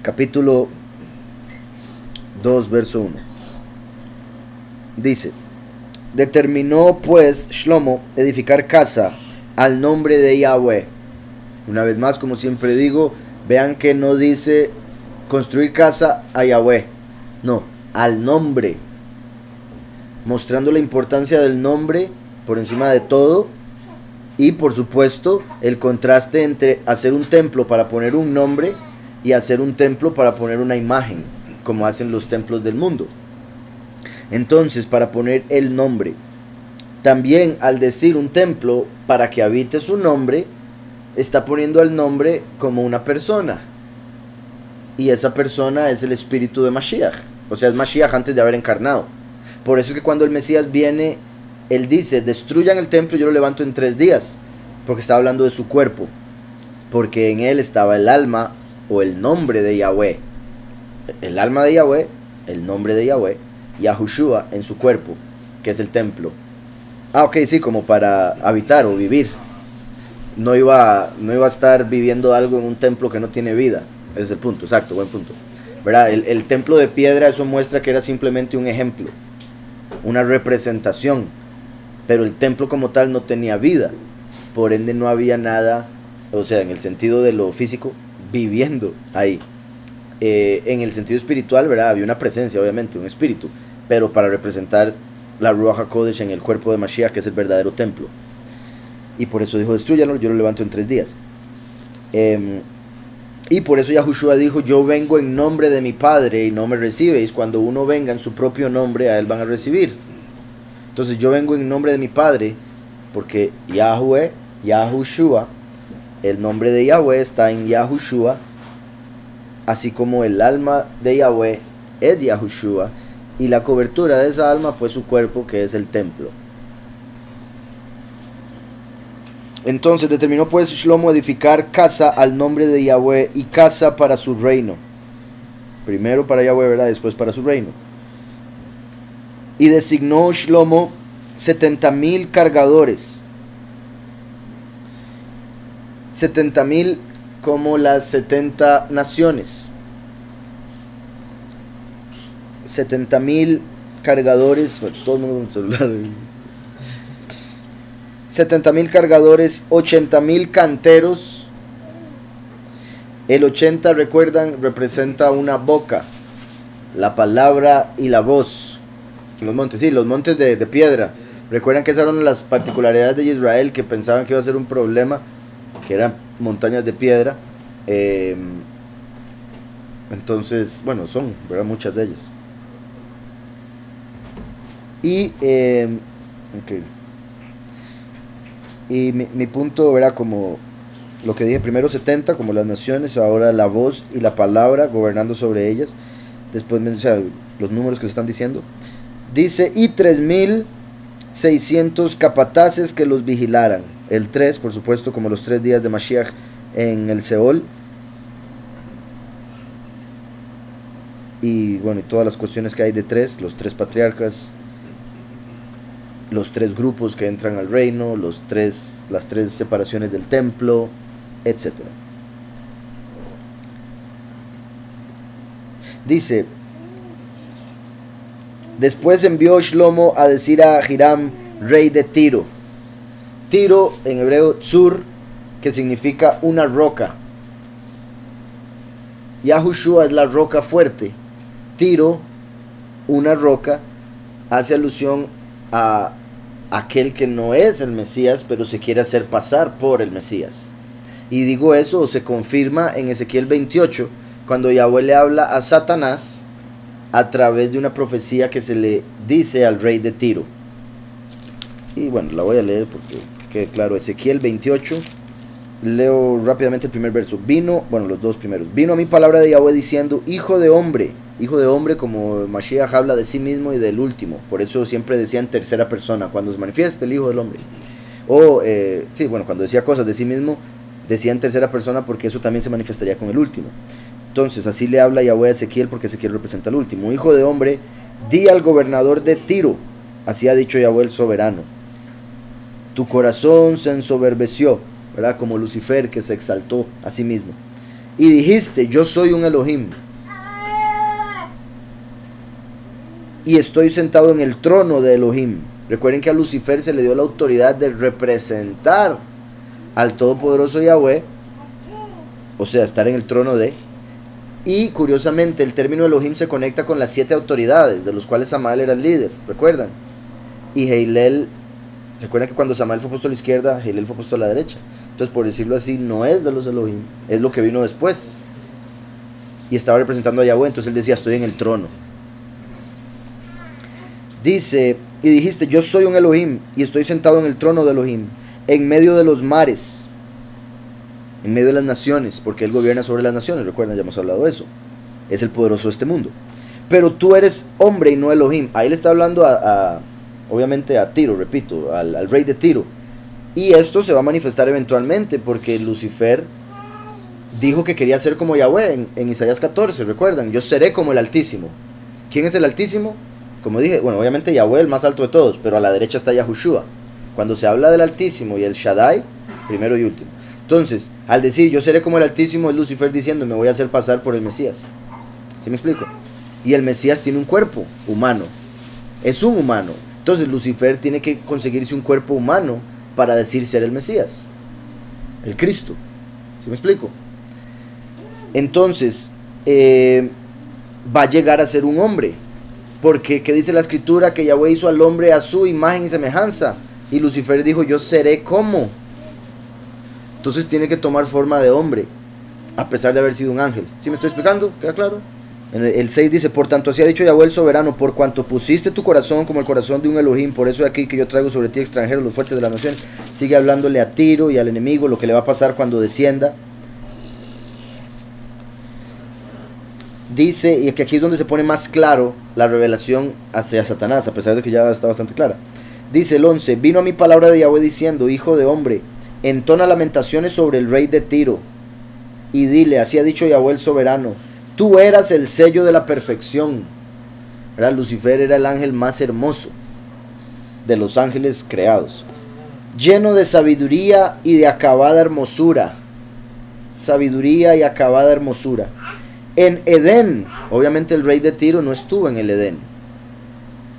capítulo 2, verso 1. Dice: determinó pues Shlomo edificar casa al nombre de Yahweh. Una vez más, como siempre digo, vean que no dice construir casa a Yahweh, no, al nombre, mostrando la importancia del nombre por encima de todo. Y por supuesto el contraste entre hacer un templo para poner un nombre y hacer un templo para poner una imagen, como hacen los templos del mundo. Entonces, para poner el nombre, también al decir un templo para que habite su nombre, está poniendo al nombre como una persona, y esa persona es el espíritu de Mashiach, o sea, es Mashiach antes de haber encarnado. Por eso es que cuando el Mesías viene, él dice: destruyan el templo y yo lo levanto en 3 días, porque está hablando de su cuerpo, porque en él estaba el alma o el nombre de Yahweh, el alma de Yahweh, el nombre de Yahweh, Yahushua en su cuerpo, que es el templo. Ok, sí, como para habitar o vivir. No iba a estar viviendo algo en un templo que no tiene vida. Ese es el punto, exacto, buen punto, ¿verdad? El templo de piedra, eso muestra que era simplemente un ejemplo, una representación, pero el templo como tal no tenía vida, por ende no había nada, o sea, en el sentido de lo físico, viviendo ahí. En el sentido espiritual, ¿verdad? Había una presencia, obviamente, un espíritu, pero para representar la Ruach HaKodesh en el cuerpo de Mashiach, que es el verdadero templo. Y por eso dijo: destruyanlo, yo lo levanto en 3 días. Y por eso Yahushua dijo: yo vengo en nombre de mi Padre y no me recibéis. Cuando uno venga en su propio nombre, a él van a recibir. Entonces yo vengo en nombre de mi Padre, porque Yahweh, Yahushua, el nombre de Yahweh está en Yahushua, así como el alma de Yahweh es Yahushua, y la cobertura de esa alma fue su cuerpo, que es el templo. Entonces determinó pues Shlomo edificar casa al nombre de Yahweh y casa para su reino. Primero para Yahweh, ¿verdad? Después para su reino. Y designó Shlomo 70,000 cargadores. 70,000 como las 70 naciones. 70,000 cargadores. Bueno, todo el mundo con un celular. 70,000 cargadores, 80,000 canteros. El 80, recuerdan, representa una boca, la palabra y la voz. Los montes, sí, los montes de piedra. Recuerdan que esas eran las particularidades de Israel, que pensaban que iba a ser un problema, que eran montañas de piedra. Entonces, bueno, son, ¿verdad? Muchas de ellas. Y, okay. Y mi punto era como lo que dije, primero 70 como las naciones, ahora la voz y la palabra gobernando sobre ellas. Después, o sea, los números que se están diciendo. Dice: y 3,600 capataces que los vigilaran. El 3, por supuesto, como los 3 días de Mashiach en el Seol. Y bueno, y todas las cuestiones que hay de 3, los 3 patriarcas, los 3 grupos que entran al reino, las 3 separaciones del templo, etc. Dice: después envió Shlomo a decir a Hiram, rey de Tiro. Tiro en hebreo tzur, que significa una roca. Yahushua es la roca fuerte. Tiro, una roca, hace alusión a aquel que no es el Mesías, pero se quiere hacer pasar por el Mesías. Y digo eso, o se confirma en Ezequiel 28, cuando Yahweh le habla a Satanás a través de una profecía que se le dice al rey de Tiro. Y bueno, la voy a leer porque quede claro. Ezequiel 28, leo rápidamente el primer verso. Los dos primeros. Vino a mí palabra de Yahweh diciendo: hijo de hombre, como Mashiach habla de sí mismo y del último, por eso siempre decía en tercera persona, cuando se manifiesta el hijo del hombre. Cuando decía cosas de sí mismo, decía en tercera persona, porque eso también se manifestaría con el último. Entonces así le habla Yahweh a Ezequiel, porque Ezequiel representa al último. Hijo de hombre, di al gobernador de Tiro, así ha dicho Yahweh el soberano: tu corazón se ensoberbeció, ¿verdad? Como Lucifer, que se exaltó a sí mismo. y dijiste, yo soy un Elohim, y estoy sentado en el trono de Elohim. Recuerden que a Lucifer se le dio la autoridad de representar al todopoderoso Yahweh, o sea, estar en el trono de. Y curiosamente el término Elohim se conecta con las 7 autoridades, de los cuales Samael era el líder, ¿recuerdan? Y Heilel, ¿se acuerdan que cuando Samael fue puesto a la izquierda, Heilel fue puesto a la derecha? Entonces, por decirlo así, no es de los Elohim, es lo que vino después. Y estaba representando a Yahweh, entonces él decía, estoy en el trono. Dice, y dijiste, yo soy un Elohim, y estoy sentado en el trono de Elohim, en medio de los mares, en medio de las naciones, porque él gobierna sobre las naciones, recuerden, ya hemos hablado de eso. Es el poderoso de este mundo. Pero tú eres hombre y no Elohim. Ahí le está hablando obviamente a Tiro, repito, al rey de Tiro. Y esto se va a manifestar eventualmente, porque Lucifer dijo que quería ser como Yahweh en Isaías 14, recuerdan, yo seré como el Altísimo. ¿Quién es el Altísimo? Como dije, bueno, obviamente Yahweh, el más alto de todos, pero a la derecha está Yahushua. Cuando se habla del Altísimo y el Shaddai, primero y último. Entonces, al decir yo seré como el Altísimo, es Lucifer diciendo me voy a hacer pasar por el Mesías. ¿Sí me explico? Y el Mesías tiene un cuerpo humano. Es un humano. Entonces Lucifer tiene que conseguirse un cuerpo humano para decir ser el Mesías. El Cristo. ¿Sí me explico? Entonces, va a llegar a ser un hombre. Porque, ¿qué dice la escritura? Que Yahweh hizo al hombre a su imagen y semejanza. Y Lucifer dijo, yo seré como. Entonces tiene que tomar forma de hombre, a pesar de haber sido un ángel. ¿Sí me estoy explicando? ¿Queda claro? En el 6 dice, por tanto así ha dicho Yahweh el soberano, por cuanto pusiste tu corazón como el corazón de un Elohim, por eso es aquí que yo traigo sobre ti extranjeros, los fuertes de la nación. Sigue hablándole a Tiro y al enemigo, lo que le va a pasar cuando descienda. Dice, y que aquí es donde se pone más claro la revelación hacia Satanás, a pesar de que ya está bastante clara. Dice el 11, vino a mi palabra de Yahweh diciendo, hijo de hombre, entona lamentaciones sobre el rey de Tiro, y dile, así ha dicho Yahweh el soberano, tú eras el sello de la perfección. ¿Verdad? Lucifer era el ángel más hermoso de los ángeles creados, lleno de sabiduría y de acabada hermosura. Sabiduría y acabada hermosura. En Edén, obviamente el rey de Tiro no estuvo en el Edén.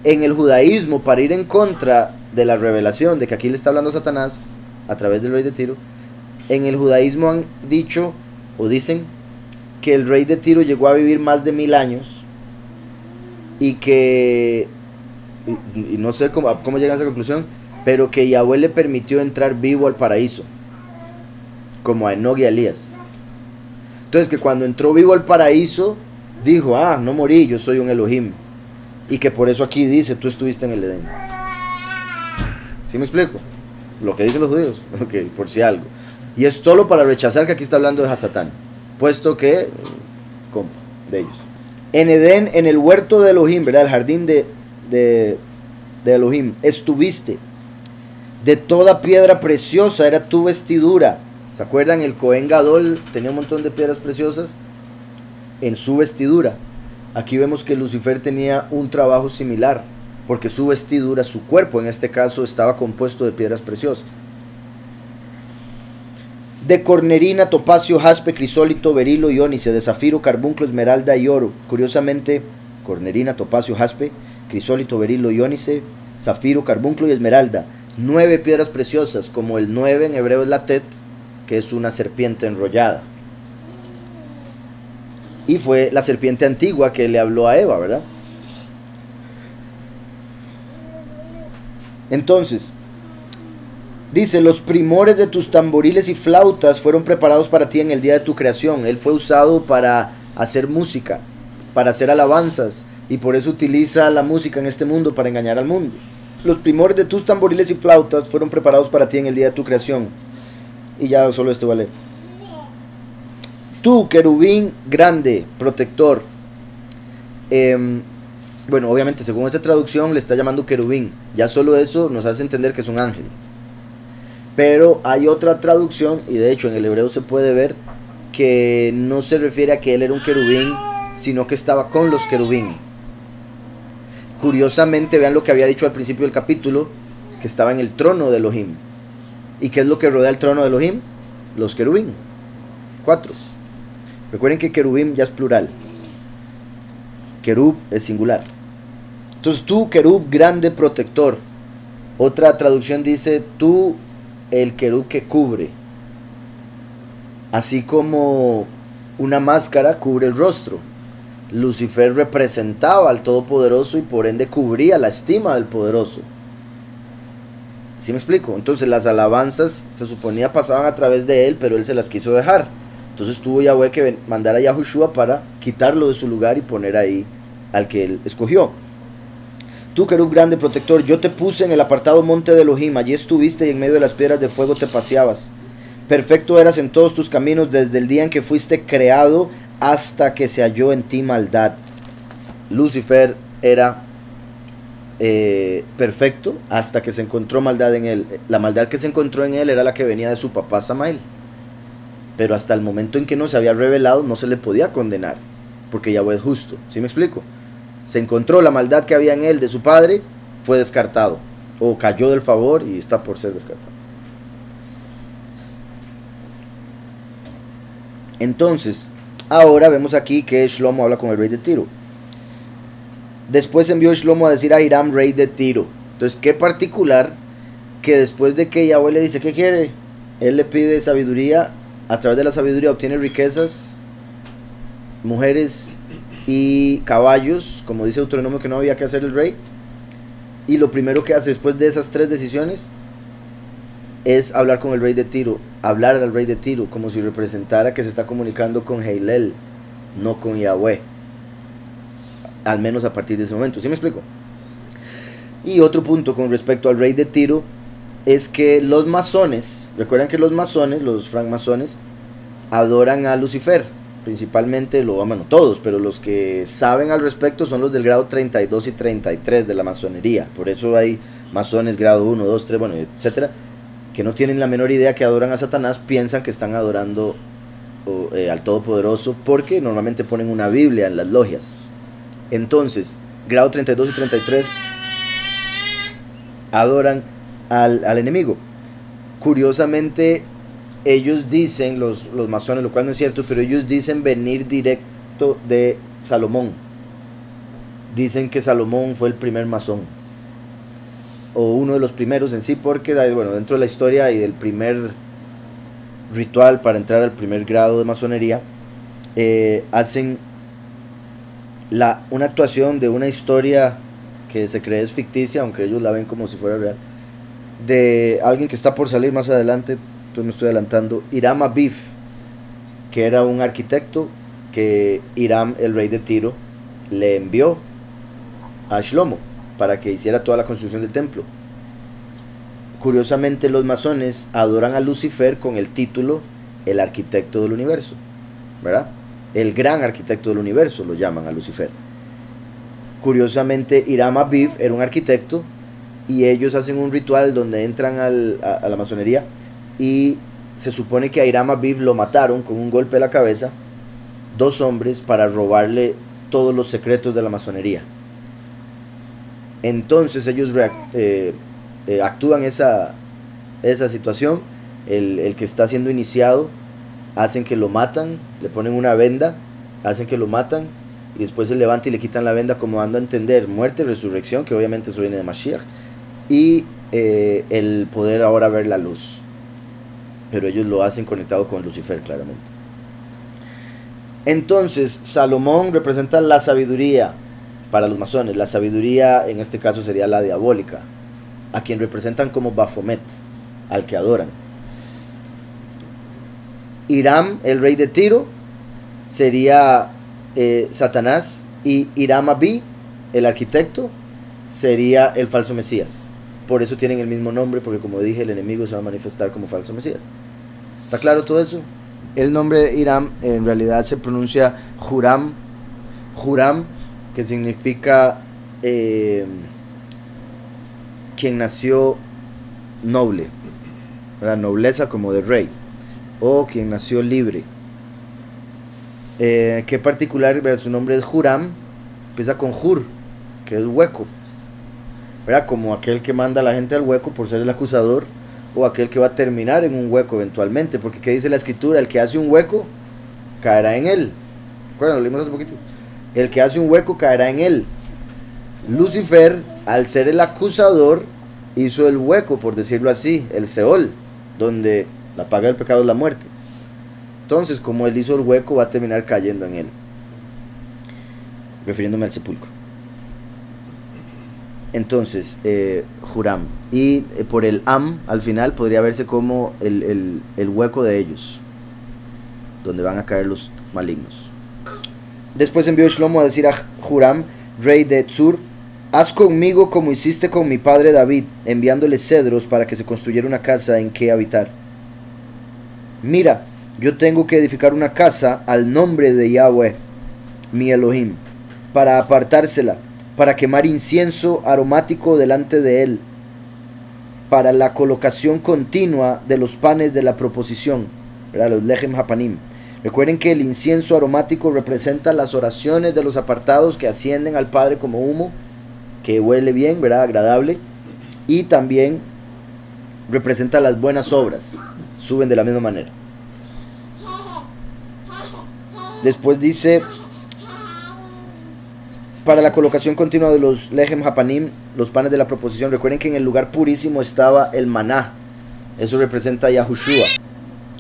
En el judaísmo, para ir en contra de la revelación de que aquí le está hablando Satanás a través del rey de Tiro, en el judaísmo han dicho o dicen que el rey de Tiro llegó a vivir más de 1000 años y que, y no sé cómo llegan a esa conclusión, pero que Yahweh le permitió entrar vivo al paraíso, como a Enoch y a Elías. Entonces que cuando entró vivo al paraíso, dijo, no morí, yo soy un Elohim. Y que por eso aquí dice, tú estuviste en el Edén. ¿Sí me explico? Lo que dicen los judíos, ok, por si algo. Y es solo para rechazar que aquí está hablando de Hasatán, puesto que, de ellos. En Edén, en el huerto de Elohim, ¿verdad? El jardín de Elohim, estuviste. De toda piedra preciosa era tu vestidura. ¿Se acuerdan? El Cohen Gadol tenía un montón de piedras preciosas en su vestidura. Aquí vemos que Lucifer tenía un trabajo similar, porque su vestidura, su cuerpo en este caso, estaba compuesto de piedras preciosas. De cornerina, topacio, jaspe, crisólito, berilo y ónice, de zafiro, carbunclo, esmeralda y oro. Curiosamente, cornerina, topacio, jaspe, crisólito, berilo y ónice, zafiro, carbunclo y esmeralda. 9 piedras preciosas, como el 9 en hebreo es la tet, que es una serpiente enrollada. Y fue la serpiente antigua que le habló a Eva, ¿verdad? Entonces, dice, los primores de tus tamboriles y flautas fueron preparados para ti en el día de tu creación. Él fue usado para hacer música, para hacer alabanzas, y por eso utiliza la música en este mundo para engañar al mundo. Los primores de tus tamboriles y flautas fueron preparados para ti en el día de tu creación. Y ya solo esto vale. Tú, querubín grande, protector. Bueno, obviamente según esta traducción le está llamando querubín. Ya solo eso nos hace entender que es un ángel. Pero hay otra traducción, y de hecho en el hebreo se puede ver que no se refiere a que él era un querubín, sino que estaba con los querubín. Curiosamente, vean lo que había dicho al principio del capítulo, que estaba en el trono de Elohim. ¿Y qué es lo que rodea el trono de Elohim? Los querubín. 4. Recuerden que querubim ya es plural. Querub es singular. Entonces tú, querub grande protector. Otra traducción dice tú, el querub que cubre. Así como una máscara cubre el rostro. Lucifer representaba al Todopoderoso y por ende cubría la estima del Poderoso. ¿Sí me explico? Entonces las alabanzas se suponía pasaban a través de él, pero él se las quiso dejar. Entonces tuvo Yahweh que mandar a Yahushua para quitarlo de su lugar y poner ahí al que él escogió. Tú, querub grande protector, yo te puse en el apartado monte de Elohim, allí estuviste y en medio de las piedras de fuego te paseabas. Perfecto eras en todos tus caminos desde el día en que fuiste creado hasta que se halló en ti maldad. Lucifer era perfecto hasta que se encontró maldad en él. La maldad que se encontró en él era la que venía de su papá Samael. Pero hasta el momento en que no se había revelado no se le podía condenar, porque Yahweh es justo. ¿Sí me explico? Se encontró la maldad que había en él de su padre, fue descartado, o cayó del favor y está por ser descartado. Entonces, ahora vemos aquí que Shlomo habla con el rey de Tiro. Después envió Shlomo a decir a Hiram, rey de Tiro. Entonces, qué particular que después de que Yahweh le dice, ¿qué quiere? Él le pide sabiduría, a través de la sabiduría obtiene riquezas, mujeres y caballos, como dice Deuteronomio que no había que hacer el rey. Y lo primero que hace después de esas tres decisiones es hablar con el rey de Tiro, hablar al rey de Tiro, como si representara que se está comunicando con Heilel, no con Yahweh. Al menos a partir de ese momento, ¿sí me explico? Y otro punto con respecto al rey de Tiro es que los masones, recuerdan que los masones, los francmasones, adoran a Lucifer, principalmente, bueno, todos, pero los que saben al respecto son los del grado 32 y 33 de la masonería. Por eso hay masones grado 1, 2, 3, bueno, etcétera, que no tienen la menor idea que adoran a Satanás, piensan que están adorando al Todopoderoso, porque normalmente ponen una Biblia en las logias. Entonces, grado 32 y 33 adoran al enemigo. Curiosamente, ellos dicen, los masones, lo cual no es cierto, pero ellos dicen venir directo de Salomón. Dicen que Salomón fue el primer masón, o uno de los primeros en sí, porque bueno, dentro de la historia y del primer ritual para entrar al primer grado de masonería, hacen una actuación de una historia que se cree es ficticia, aunque ellos la ven como si fuera real, de alguien que está por salir más adelante. Entonces me estoy adelantando. Hiram Aviv, que era un arquitecto que Hiram, el rey de Tiro, le envió a Shlomo para que hiciera toda la construcción del templo. Curiosamente, los masones adoran a Lucifer con el título el arquitecto del universo, ¿verdad? El gran arquitecto del universo lo llaman a Lucifer. Curiosamente, Hiram Aviv era un arquitecto y ellos hacen un ritual donde entran a la masonería y se supone que a Hiram Aviv lo mataron con un golpe de la cabeza dos hombres para robarle todos los secretos de la masonería. Entonces ellos actúan esa situación. El que está siendo iniciado, hacen que lo matan, le ponen una venda, hacen que lo matan y después se levanta y le quitan la venda, como dando a entender muerte y resurrección, que obviamente eso viene de Mashiach, y el poder ahora ver la luz. Pero ellos lo hacen conectado con Lucifer, claramente. Entonces Salomón representa la sabiduría para los masones. La sabiduría en este caso sería la diabólica, a quien representan como Baphomet, al que adoran. Hiram, el rey de Tiro, sería Satanás, y Hiram Abi, el arquitecto, sería el falso Mesías. Por eso tienen el mismo nombre, porque como dije, el enemigo se va a manifestar como falso Mesías. ¿Está claro todo eso? El nombre de Hiram en realidad se pronuncia Huram, que significa quien nació noble, la nobleza como de rey, o quien nació libre. Qué particular, ¿verdad? Su nombre es Huram, empieza con Hur, que es hueco, ¿verdad? Como aquel que manda a la gente al hueco por ser el acusador, o aquel que va a terminar en un hueco eventualmente, porque ¿qué dice la escritura? El que hace un hueco caerá en él. ¿Recuerdan? Lo leímos hace poquito. El que hace un hueco caerá en él. Lucifer, al ser el acusador, hizo el hueco, por decirlo así, el Seol, donde la paga del pecado es la muerte. Entonces, como él hizo el hueco, va a terminar cayendo en él, refiriéndome al sepulcro. Entonces, Huram. Y por el Am, al final, podría verse como el hueco de ellos, donde van a caer los malignos. Después envió Shlomo a decir a Huram, rey de Tzur: haz conmigo como hiciste con mi padre David, enviándole cedros para que se construyera una casa en que habitar. Mira, yo tengo que edificar una casa al nombre de Yahweh, mi Elohim, para apartársela, para quemar incienso aromático delante de él, para la colocación continua de los panes de la proposición, ¿verdad? Los lechem hapanim. Recuerden que el incienso aromático representa las oraciones de los apartados que ascienden al Padre como humo, que huele bien, ¿verdad? Agradable, y también representa las buenas obras, suben de la misma manera. Después dice, para la colocación continua de los lechem hapanim, los panes de la proposición. Recuerden que en el lugar purísimo estaba el maná, eso representa a Yahushua.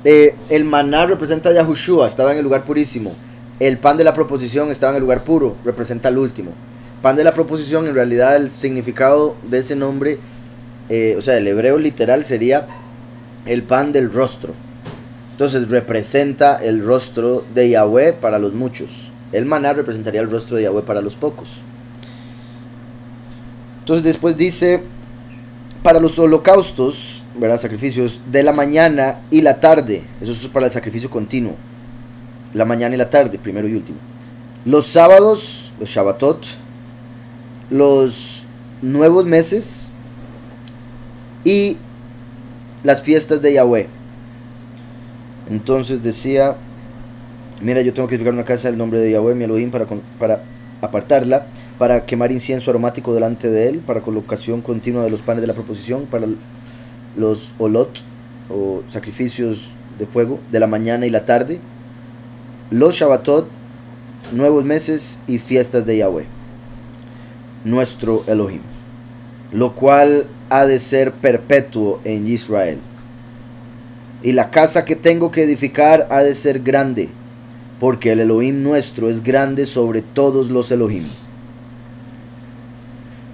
El maná representa a Yahushua, estaba en el lugar purísimo. El pan de la proposición estaba en el lugar puro, representa al último. Pan de la proposición, en realidad el significado de ese nombre, o sea, el hebreo literal sería el pan del rostro. Entonces representa el rostro de Yahweh para los muchos. El maná representaría el rostro de Yahweh para los pocos. Entonces después dice, para los holocaustos, ¿verdad? Sacrificios de la mañana y la tarde. Eso es para el sacrificio continuo. La mañana y la tarde, primero y último. Los sábados, los Shabbatot, los nuevos meses y las fiestas de Yahweh. Entonces decía, mira, yo tengo que edificar una casa del nombre de Yahweh, mi Elohim, para apartarla, para quemar incienso aromático delante de él, para colocación continua de los panes de la proposición, para los olot, o sacrificios de fuego, de la mañana y la tarde, los Shabbatot, nuevos meses y fiestas de Yahweh, nuestro Elohim, lo cual ha de ser perpetuo en Israel. Y la casa que tengo que edificar ha de ser grande, porque el Elohim nuestro es grande sobre todos los Elohim.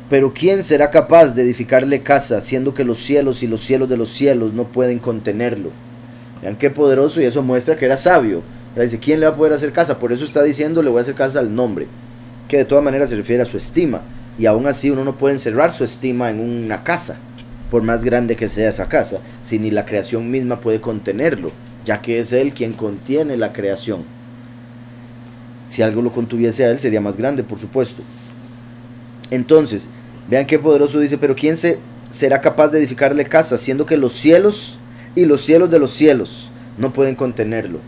Pero ¿quién será capaz de edificarle casa, siendo que los cielos y los cielos de los cielos no pueden contenerlo? Vean qué poderoso, y eso muestra que era sabio. Dice, ¿quién le va a poder hacer casa? Por eso está diciendo, le voy a hacer casa al nombre, que de todas maneras se refiere a su estima. Y aún así uno no puede encerrar su estima en una casa, por más grande que sea esa casa, si ni la creación misma puede contenerlo, ya que es él quien contiene la creación. Si algo lo contuviese a él, sería más grande, por supuesto. Entonces, vean qué poderoso dice, pero ¿quién será capaz de edificarle casa, siendo que los cielos y los cielos de los cielos no pueden contenerlo?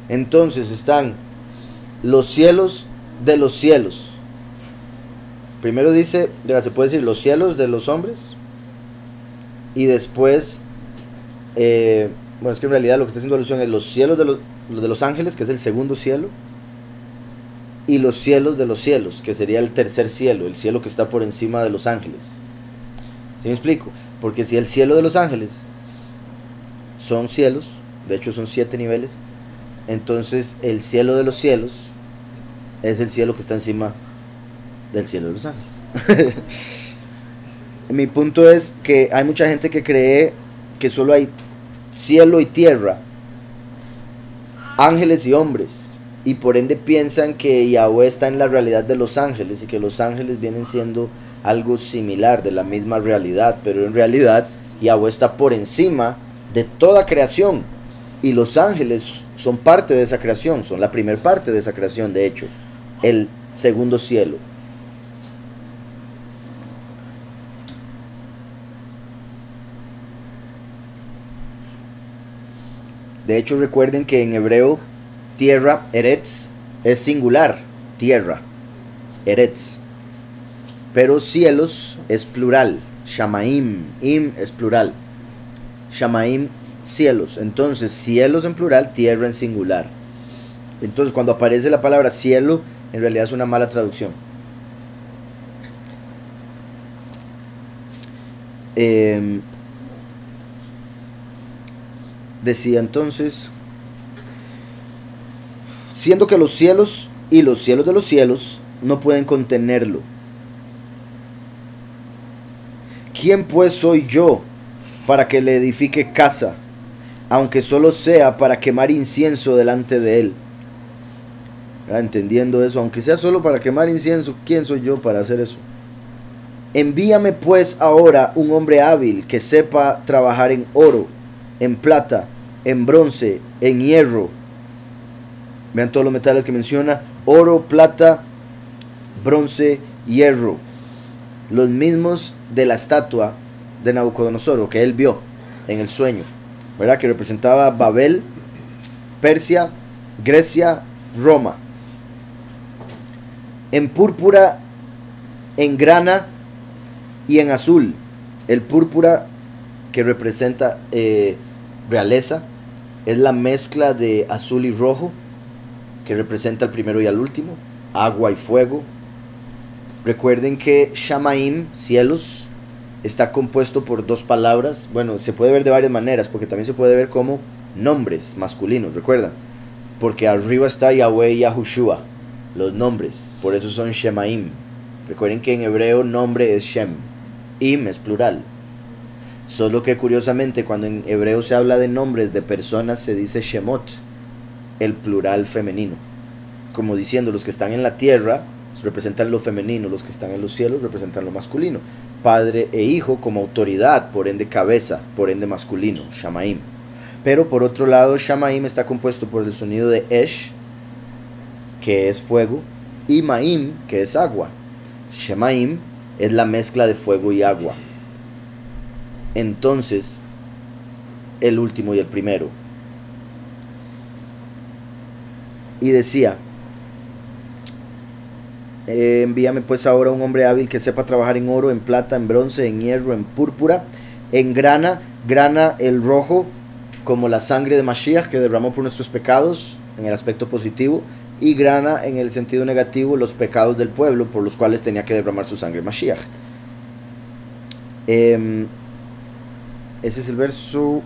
Entonces están los cielos de los cielos. Primero dice, se puede decir los cielos de los hombres, y después, bueno, es que en realidad lo que está haciendo alusión es los cielos de los ángeles, que es el segundo cielo, y los cielos de los cielos, que sería el tercer cielo, el cielo que está por encima de los ángeles. ¿Sí me explico? Porque si el cielo de los ángeles son cielos, de hecho son 7 niveles, entonces el cielo de los cielos es el cielo que está encima del cielo de los ángeles. Mi punto es que hay mucha gente que cree que solo hay cielo y tierra, ángeles y hombres, y por ende piensan que Yahweh está en la realidad de los ángeles y que los ángeles vienen siendo algo similar, de la misma realidad, pero en realidad Yahweh está por encima de toda creación, y los ángeles son parte de esa creación, son la primera parte de esa creación, de hecho, el segundo cielo. De hecho, recuerden que en hebreo tierra, eretz, es singular, tierra, eretz. Pero cielos es plural, shamaim, im es plural, shamaim, cielos. Entonces, cielos en plural, tierra en singular. Entonces cuando aparece la palabra cielo, en realidad es una mala traducción. Decía entonces, siendo que los cielos y los cielos de los cielos no pueden contenerlo. ¿Quién pues soy yo para que le edifique casa, aunque solo sea para quemar incienso delante de él? Entendiendo eso, aunque sea solo para quemar incienso, ¿quién soy yo para hacer eso? Envíame pues ahora un hombre hábil que sepa trabajar en oro, en plata, en bronce, en hierro. Vean todos los metales que menciona: oro, plata, bronce, hierro. Los mismos de la estatua de Nabucodonosor, que él vio en el sueño, ¿verdad? Que representaba Babel, Persia, Grecia, Roma. En púrpura, en grana y en azul. El púrpura, que representa realeza, es la mezcla de azul y rojo, que representa al primero y al último, agua y fuego. Recuerden que Shamaim, cielos, está compuesto por dos palabras. Bueno, se puede ver de varias maneras, porque también se puede ver como nombres masculinos, recuerda, porque arriba está Yahweh y Yahushua, los nombres, por eso son Shemaim. Recuerden que en hebreo nombre es Shem, Im es plural, solo que curiosamente cuando en hebreo se habla de nombres de personas se dice Shemot, el plural femenino, como diciendo los que están en la tierra representan lo femenino, los que están en los cielos representan lo masculino. Padre e hijo como autoridad, por ende cabeza, por ende masculino, Shamaim. Pero por otro lado, Shamaim está compuesto por el sonido de Esh, que es fuego, y Maim, que es agua. Shemaim es la mezcla de fuego y agua. Entonces, el último y el primero. Y decía: envíame pues ahora un hombre hábil que sepa trabajar en oro, en plata, en bronce, en hierro, en púrpura, en grana, grana el rojo, como la sangre de Mashiach que derramó por nuestros pecados, en el aspecto positivo, y grana en el sentido negativo, los pecados del pueblo por los cuales tenía que derramar su sangre Mashiach. Ese es el verso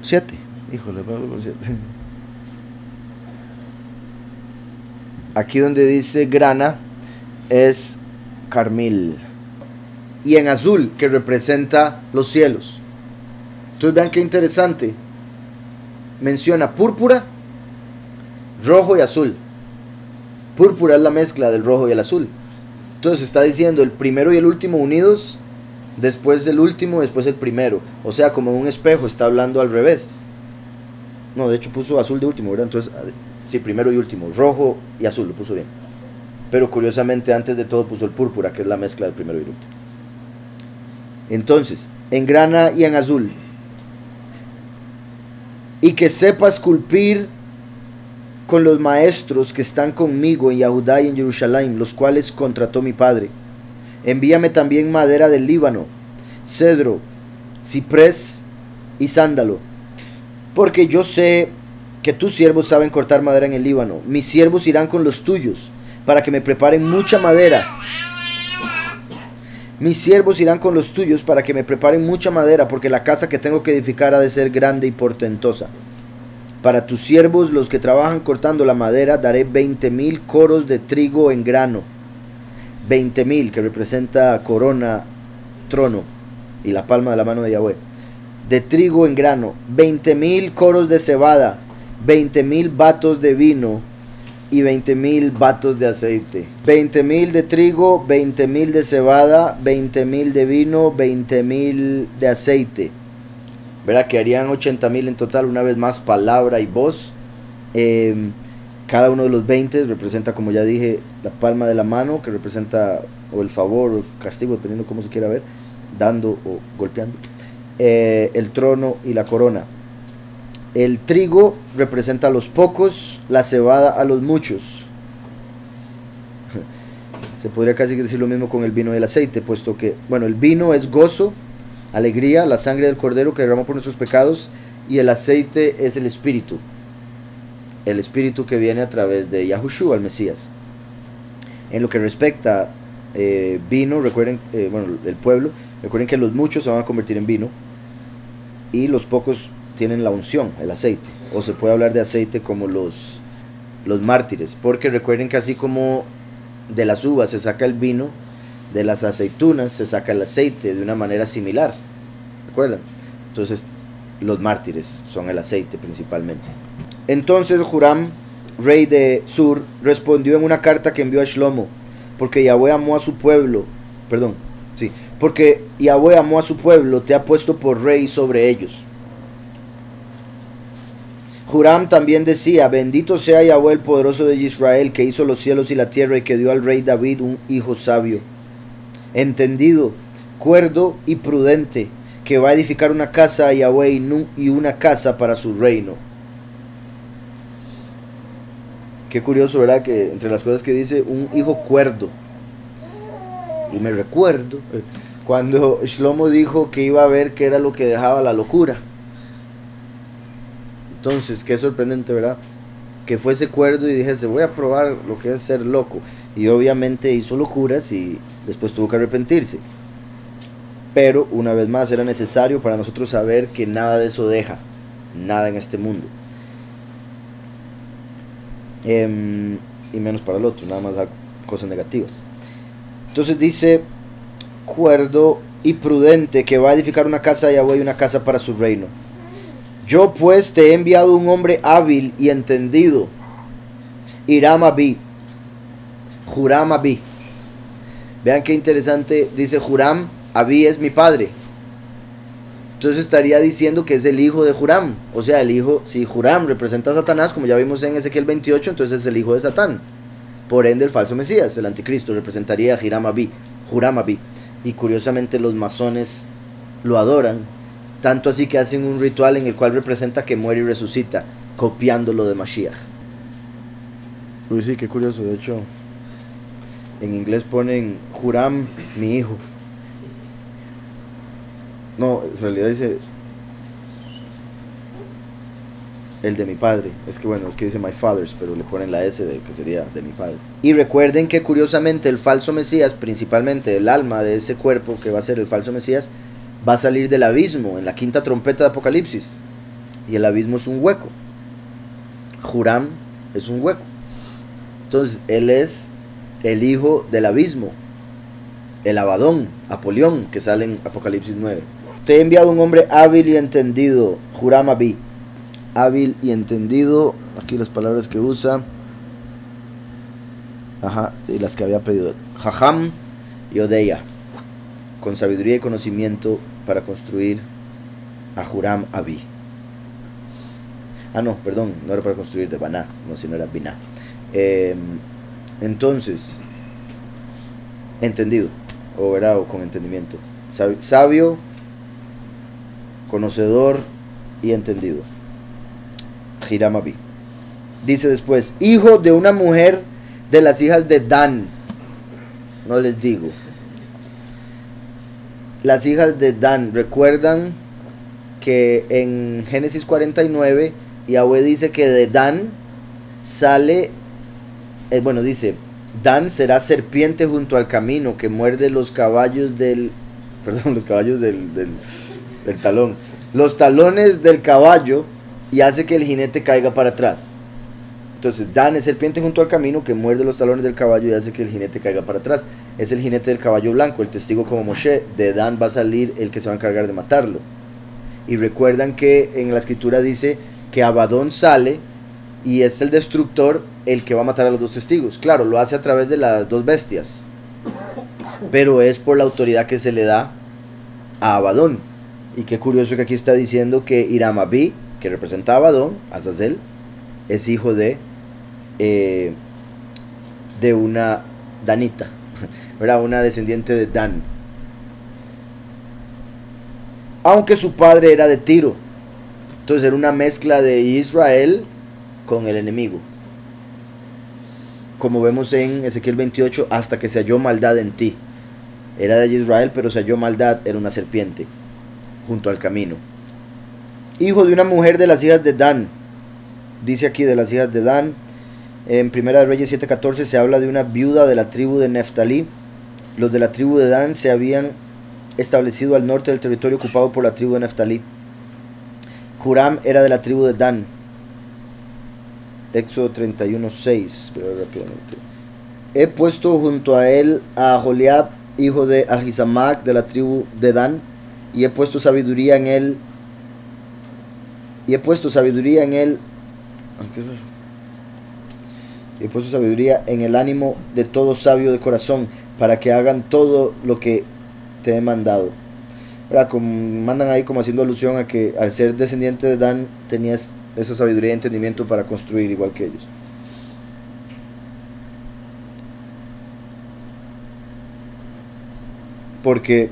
7. Híjole, verso 7. Aquí donde dice grana es carmil. Y en azul, que representa los cielos. Entonces vean qué interesante. Menciona púrpura, rojo y azul. Púrpura es la mezcla del rojo y el azul. Entonces está diciendo el primero y el último unidos, después el último, después el primero. O sea, como en un espejo, está hablando al revés. No, de hecho puso azul de último, ¿verdad? Entonces, sí, primero y último, rojo y azul, lo puso bien. Pero curiosamente antes de todo puso el púrpura, que es la mezcla del primero y el último. Entonces, en grana y en azul. Y que sepa esculpir con los maestros que están conmigo en Yahudá y en Jerusalén, los cuales contrató mi padre. Envíame también madera del Líbano, cedro, ciprés y sándalo, porque yo sé que tus siervos saben cortar madera en el Líbano. Mis siervos irán con los tuyos para que me preparen mucha madera. Mis siervos irán con los tuyos para que me preparen mucha madera, porque la casa que tengo que edificar ha de ser grande y portentosa. Para tus siervos, los que trabajan cortando la madera, daré 20,000 coros de trigo en grano. 20,000, que representa corona, trono y la palma de la mano de Yahweh. De trigo en grano. 20,000 coros de cebada. 20,000 batos de vino y 20,000 batos de aceite. 20,000 de trigo, 20,000 de cebada, 20,000 de vino, 20,000 de aceite. ¿Verdad? Que harían 80,000 en total. Una vez más, palabra y voz. Cada uno de los 20 representa, como ya dije, la palma de la mano, que representa o el favor o el castigo, dependiendo cómo se quiera ver, dando o golpeando. El trono y la corona. El trigo representa a los pocos, la cebada a los muchos. Se podría casi decir lo mismo con el vino y el aceite, puesto que, bueno, el vino es gozo, alegría, la sangre del cordero que derramó por nuestros pecados, y el aceite es el espíritu. el espíritu que viene a través de Yahushua, el Mesías. En lo que respecta vino, recuerden, bueno, el pueblo, recuerden que los muchos se van a convertir en vino y los pocos tienen la unción, el aceite, o se puede hablar de aceite como los mártires, porque recuerden que así como de las uvas se saca el vino, de las aceitunas se saca el aceite de una manera similar, ¿recuerdan? Entonces los mártires son el aceite principalmente. Entonces Huram, rey de Sur, respondió en una carta que envió a Shlomo, porque Yahweh amó a su pueblo, porque Yahweh amó a su pueblo, te ha puesto por rey sobre ellos. Huram también decía, bendito sea Yahweh el poderoso de Israel, que hizo los cielos y la tierra y que dio al rey David un hijo sabio, entendido, cuerdo y prudente, que va a edificar una casa a Yahweh y una casa para su reino. Qué curioso, ¿verdad? Que entre las cosas que dice, un hijo cuerdo. Y me recuerdo cuando Shlomo dijo que iba a ver qué era lo que dejaba la locura. Entonces, qué sorprendente, ¿verdad? Que fuese cuerdo y dijese, voy a probar lo que es ser loco. Y obviamente hizo locuras y después tuvo que arrepentirse. Pero, una vez más, era necesario para nosotros saber que nada de eso deja. Nada en este mundo. Y menos para el otro, nada más da cosas negativas. Entonces dice, cuerdo y prudente, que va a edificar una casa a Yahweh y una casa para su reino. Yo pues te he enviado un hombre hábil y entendido, Hiram Abi, Huram Abi. Vean qué interesante, dice Huram Abi es mi padre. Entonces estaría diciendo que es el hijo de Huram. O sea, el hijo, si Huram representa a Satanás, como ya vimos en Ezequiel 28, entonces es el hijo de Satán. Por ende, el falso Mesías, el anticristo, representaría a Hiram Abi, Huram Abi. Y curiosamente los masones lo adoran, tanto así que hacen un ritual en el cual representa que muere y resucita, copiándolo de Mashiach. Uy, sí, qué curioso. De hecho, en inglés ponen Huram, mi hijo. No, en realidad dice el de mi padre. Es que bueno, es que dice my father's, pero le ponen la S de que sería de mi padre. Y recuerden que curiosamente el falso Mesías, principalmente el alma de ese cuerpo que va a ser el falso Mesías, va a salir del abismo en la quinta trompeta de Apocalipsis. Y el abismo es un hueco. Huram es un hueco. Entonces él es el hijo del abismo, el Abadón, Apolión, que sale en Apocalipsis 9. Te he enviado un hombre hábil y entendido, Huram Abi. Hábil y entendido, aquí las palabras que usa, y las que había pedido, Jajam y Odeya, con sabiduría y conocimiento para construir a Huram Abi. No, perdón, no era para construir de Baná, no, sino era Biná. Entonces, entendido, o con entendimiento, sabio, conocedor y entendido. Hiram Abi. Dice después, hijo de una mujer de las hijas de Dan. No les digo. Las hijas de Dan, recuerdan que en Génesis 49 Yahweh dice que de Dan sale, dice, Dan será serpiente junto al camino que muerde los caballos del talón, los talones del caballo, y hace que el jinete caiga para atrás. Entonces Dan es serpiente junto al camino que muerde los talones del caballo y hace que el jinete caiga para atrás. Es el jinete del caballo blanco, el testigo como Moshe. De Dan va a salir el que se va a encargar de matarlo. Y recuerdan que en la escritura dice que Abadón sale y es el destructor el que va a matar a los dos testigos. Claro, lo hace a través de las dos bestias, pero es por la autoridad que se le da a Abadón. Y qué curioso que aquí está diciendo que Hiram Abi, que representa a Abadón, Azazel, es hijo de una danita, ¿verdad? Una descendiente de Dan. Aunque su padre era de Tiro, entonces era una mezcla de Israel con el enemigo. Como vemos en Ezequiel 28, hasta que se halló maldad en ti. Era de Israel, pero se halló maldad, era una serpiente junto al camino. Hijo de una mujer de las hijas de Dan. Dice aquí de las hijas de Dan. En Primera de Reyes 7:14 se habla de una viuda de la tribu de Neftalí. Los de la tribu de Dan se habían establecido al norte del territorio ocupado por la tribu de Neftalí. Huram era de la tribu de Dan. Éxodo 31:6. Rápidamente. He puesto junto a él a Aholiab, hijo de Ahisamac, de la tribu de Dan, y he puesto sabiduría en él. Y he puesto sabiduría en él. ¿Qué es eso? Y he puesto sabiduría en el ánimo de todo sabio de corazón, para que hagan todo lo que te he mandado. ¿Verdad? Como mandan ahí como haciendo alusión a que al ser descendiente de Dan tenías esa sabiduría y entendimiento para construir igual que ellos. Porque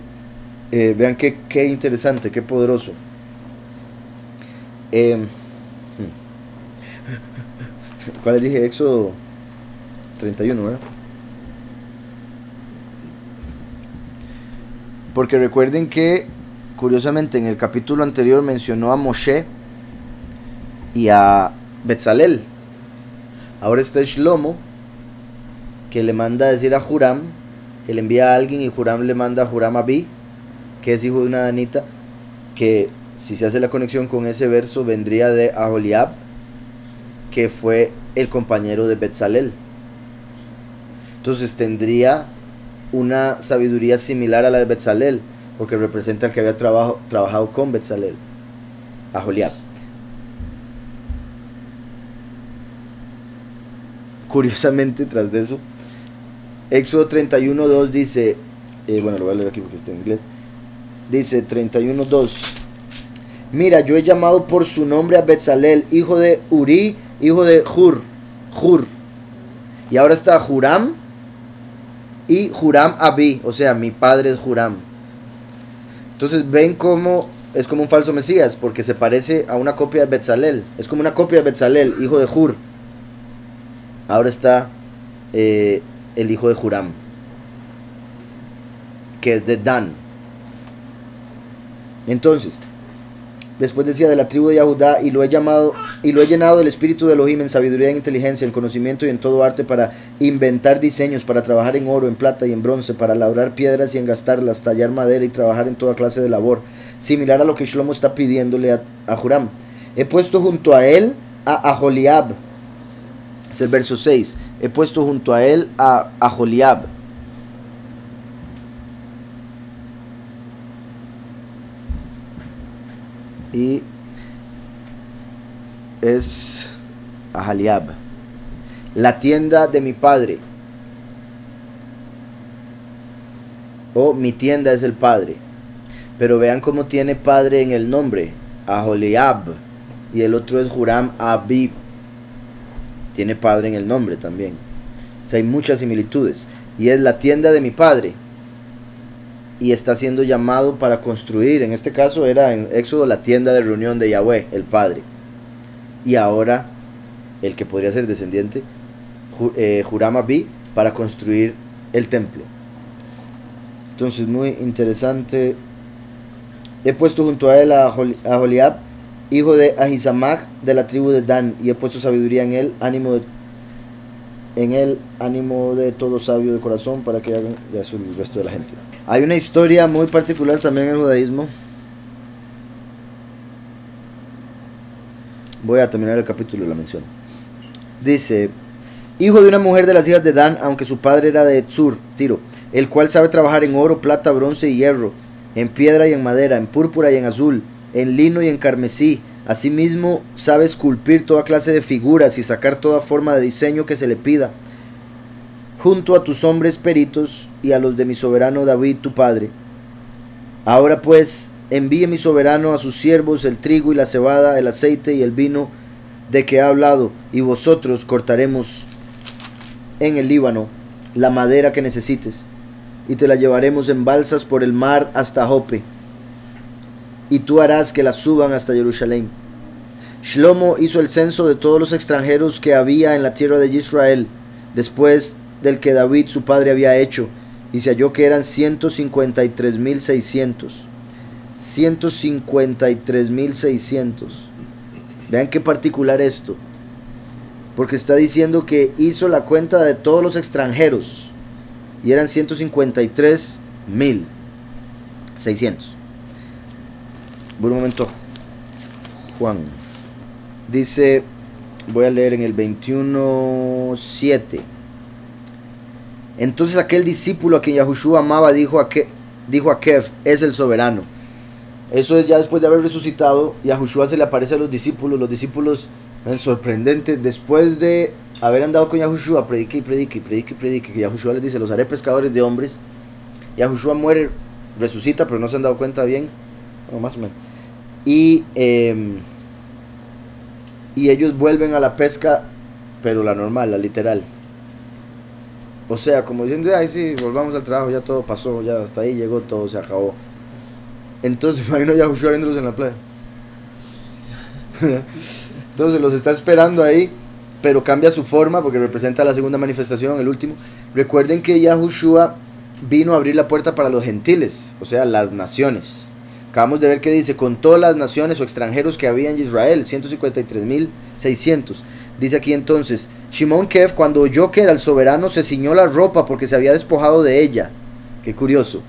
vean qué interesante, qué poderoso. ¿Cuál les dije? Éxodo 31, ¿verdad? Porque recuerden que, curiosamente, en el capítulo anterior mencionó a Moshe y a Betzalel. Ahora está Shlomo, que le manda a decir a Huram, que le envía a alguien, y Huram le manda a Huram Abi, que es hijo de una danita, que si se hace la conexión con ese verso vendría de Aholiab, que fue el compañero de Betzalel. Entonces tendría una sabiduría similar a la de Betzalel, porque representa al que había trabajado con Betzalel, Aholiab. Curiosamente, tras de eso, Éxodo 31:2 dice, bueno, lo voy a leer aquí porque está en inglés. Dice 31:2: mira, yo he llamado por su nombre a Betzalel, hijo de Uri, hijo de Hur. Y ahora está Huram y Huram Abi, o sea, mi padre es Huram. Entonces ven cómo es como un falso Mesías, porque se parece a una copia de Betzalel. Es como una copia de Betzalel, hijo de Hur. Ahora está el hijo de Huram, que es de Dan. Entonces, después decía de la tribu de Yahudá, y lo he llenado del espíritu de Elohim en sabiduría, en inteligencia, en conocimiento y en todo arte, para inventar diseños, para trabajar en oro, en plata y en bronce, para labrar piedras y engastarlas, tallar madera y trabajar en toda clase de labor, similar a lo que Shlomo está pidiéndole a Huram. He puesto junto a él a Aholiab. Es el verso 6. He puesto junto a él a Aholiab. Y es Aholiab, la tienda de mi padre, o mi tienda es el padre. Pero vean cómo tiene padre en el nombre, Aholiab, y el otro es Huram Abi, tiene padre en el nombre también. O sea, hay muchas similitudes. Y es la tienda de mi padre, y está siendo llamado para construir. En este caso era en Éxodo la tienda de reunión de Yahweh, el Padre. Y ahora el que podría ser descendiente, Huram Abi, para construir el templo. Entonces, muy interesante. He puesto junto a él a Aholiab, hijo de Ahisamac, de la tribu de Dan, y he puesto sabiduría en él, ánimo de todo sabio de corazón, para que hagan eso el resto de la gente. Hay una historia muy particular también en el judaísmo. Voy a terminar el capítulo y la menciono. Dice: hijo de una mujer de las hijas de Dan, aunque su padre era de Tzur, Tiro, el cual sabe trabajar en oro, plata, bronce y hierro, en piedra y en madera, en púrpura y en azul, en lino y en carmesí. Asimismo sabe esculpir toda clase de figuras y sacar toda forma de diseño que se le pida. Junto a tus hombres peritos y a los de mi soberano David tu padre. Ahora pues envíe mi soberano a sus siervos el trigo y la cebada, el aceite y el vino de que ha hablado, y vosotros cortaremos en el Líbano la madera que necesites, y te la llevaremos en balsas por el mar hasta Jope, y tú harás que la suban hasta Jerusalén. Shlomo hizo el censo de todos los extranjeros que había en la tierra de Israel, después del que David su padre había hecho, y se halló que eran 153.600. 153.600. Vean qué particular esto. porque está diciendo que hizo la cuenta de todos los extranjeros y eran 153.600. Por un momento, Juan dice, voy a leer en el 21:7. Entonces aquel discípulo a quien Yahushua amaba dijo a Kev, es el soberano. Eso es ya después de haber resucitado. Yahushua se le aparece a los discípulos. Los discípulos, es sorprendente, después de haber andado con Yahushua, predique. Que Yahushua les dice, los haré pescadores de hombres. Yahushua muere, resucita, pero no se han dado cuenta bien. No, más o menos. Y ellos vuelven a la pesca, pero la normal, la literal. O sea, como diciendo, ay sí, volvamos al trabajo, ya todo pasó, ya hasta ahí llegó, todo se acabó. Entonces, imagino a Yahushua viéndolos en la playa. Entonces los está esperando ahí, pero cambia su forma porque representa la segunda manifestación, el último. Recuerden que Yahushua vino a abrir la puerta para los gentiles, o sea, las naciones. Acabamos de ver que dice, con todas las naciones o extranjeros que había en Israel, 153.600. Dice aquí entonces, Shimon Kev, cuando oyó que era el soberano, se ciñó la ropa porque se había despojado de ella. Qué curioso.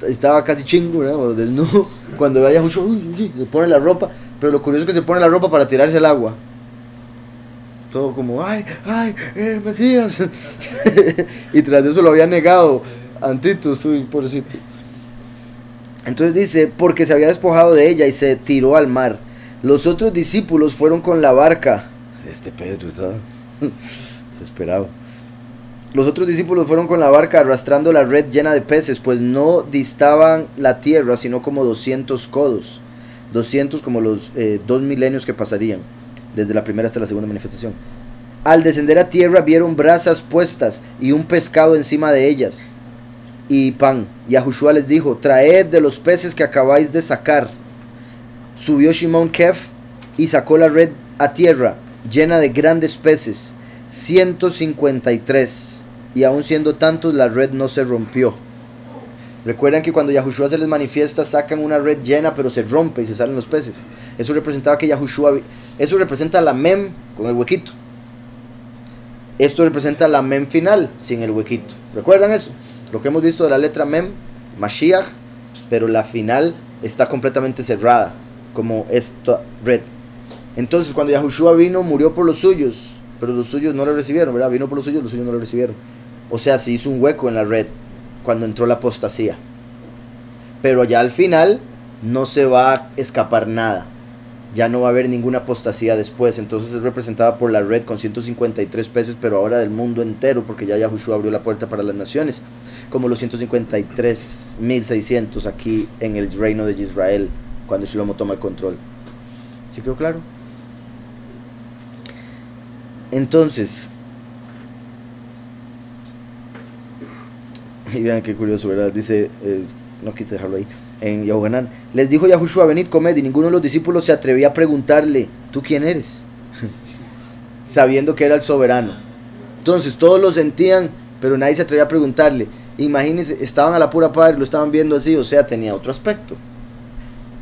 Estaba casi chingo, ¿verdad? O desnudo. Cuando vaya Yahushua, se pone la ropa. Pero lo curioso es que se pone la ropa para tirarse al agua. Todo como, ay, Mesías. Y tras de eso lo había negado Antitus, uy, pobrecito. Entonces dice, porque se había despojado de ella y se tiró al mar. Los otros discípulos fueron con la barca. Este Pedro estaba desesperado. Los otros discípulos fueron con la barca arrastrando la red llena de peces, pues no distaban la tierra sino como 200 codos. 200 como los 2 milenios que pasarían desde la primera hasta la segunda manifestación. Al descender a tierra vieron brasas puestas y un pescado encima de ellas y pan. Yahushua les dijo, traed de los peces que acabáis de sacar. Subió Shimon Kev y sacó la red a tierra llena de grandes peces, 153, y aun siendo tantos la red no se rompió. Recuerdan que cuando Yahushua se les manifiesta sacan una red llena pero se rompe y se salen los peces. Eso representaba que Yahushua, eso representa la mem con el huequito. Esto representa la mem final sin el huequito. ¿Recuerdan eso? Lo que hemos visto de la letra mem, Mashiach, pero la final está completamente cerrada como esta red. Entonces cuando Yahushua vino, murió por los suyos, pero los suyos no lo recibieron, ¿verdad? Vino por los suyos no lo recibieron. O sea, se hizo un hueco en la red cuando entró la apostasía. Pero ya al final no se va a escapar nada. Ya no va a haber ninguna apostasía después. Entonces es representada por la red con 153 peces, pero ahora del mundo entero, porque ya Yahushua abrió la puerta para las naciones, como los 153.600 aquí en el reino de Israel, cuando Shlomo toma el control. ¿Sí quedó claro? Entonces, y vean qué curioso, ¿verdad? Dice, no quise dejarlo ahí, en Yohanan, les dijo Yahushua, venid, comed, y ninguno de los discípulos se atrevía a preguntarle, ¿tú quién eres? Sabiendo que era el soberano. Entonces todos lo sentían, pero nadie se atrevía a preguntarle. Imagínense, estaban a la pura par, lo estaban viendo así, o sea, tenía otro aspecto.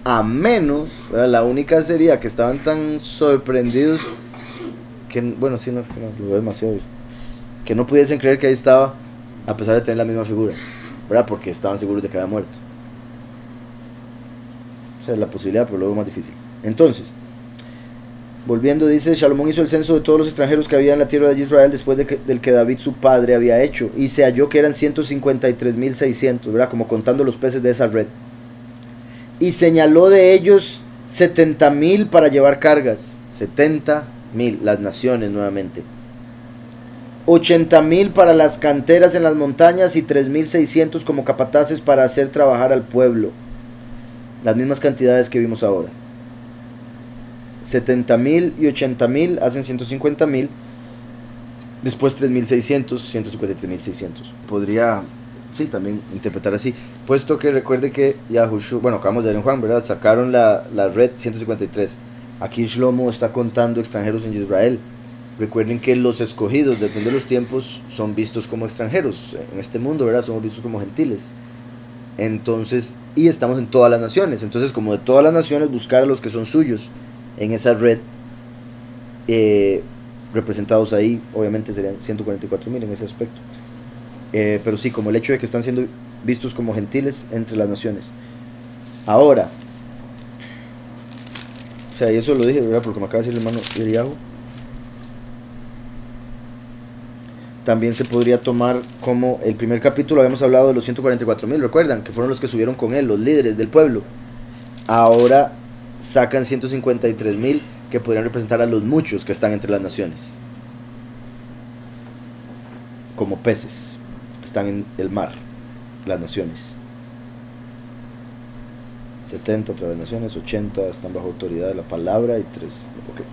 A menos, ¿verdad? La única sería que estaban tan sorprendidos que, bueno, sí, no es que no, lo veo demasiado, que no pudiesen creer que ahí estaba, a pesar de tener la misma figura, ¿verdad? Porque estaban seguros de que había muerto. O sea, la posibilidad, pero luego más difícil. Entonces, volviendo, dice, Salomón hizo el censo de todos los extranjeros que había en la tierra de Israel después del que David su padre había hecho, y se halló que eran 153.600, ¿verdad? Como contando los peces de esa red. Y señaló de ellos 70.000 para llevar cargas. 70.000, las naciones nuevamente. 80.000 para las canteras en las montañas y 3.600 como capataces para hacer trabajar al pueblo. Las mismas cantidades que vimos ahora. 70.000 y 80.000 hacen 150.000. Después 3.600, 153.600. Podría, sí, también interpretar así. Puesto que recuerde que Yahushua, bueno, acabamos de ver en Juan, ¿verdad? Sacaron la red 153. Aquí Shlomo está contando extranjeros en Israel. Recuerden que los escogidos del fin de los tiempos son vistos como extranjeros en este mundo, ¿verdad? Somos vistos como gentiles. Entonces, y estamos en todas las naciones. Entonces, como de todas las naciones, buscar a los que son suyos en esa red. representados ahí, obviamente serían 144.000 en ese aspecto. Pero sí, como el hecho de que están siendo vistos como gentiles entre las naciones. Ahora, o sea, y eso lo dije, ¿verdad? Porque me acaba de decir el hermano Eliyahu. También se podría tomar como el primer capítulo, habíamos hablado de los 144.000, recuerdan, que fueron los que subieron con él, los líderes del pueblo. Ahora sacan 153.000 que podrían representar a los muchos que están entre las naciones, como peces que están en el mar, las naciones. 70 otras naciones, 80 están bajo autoridad de la palabra y 3. Okay.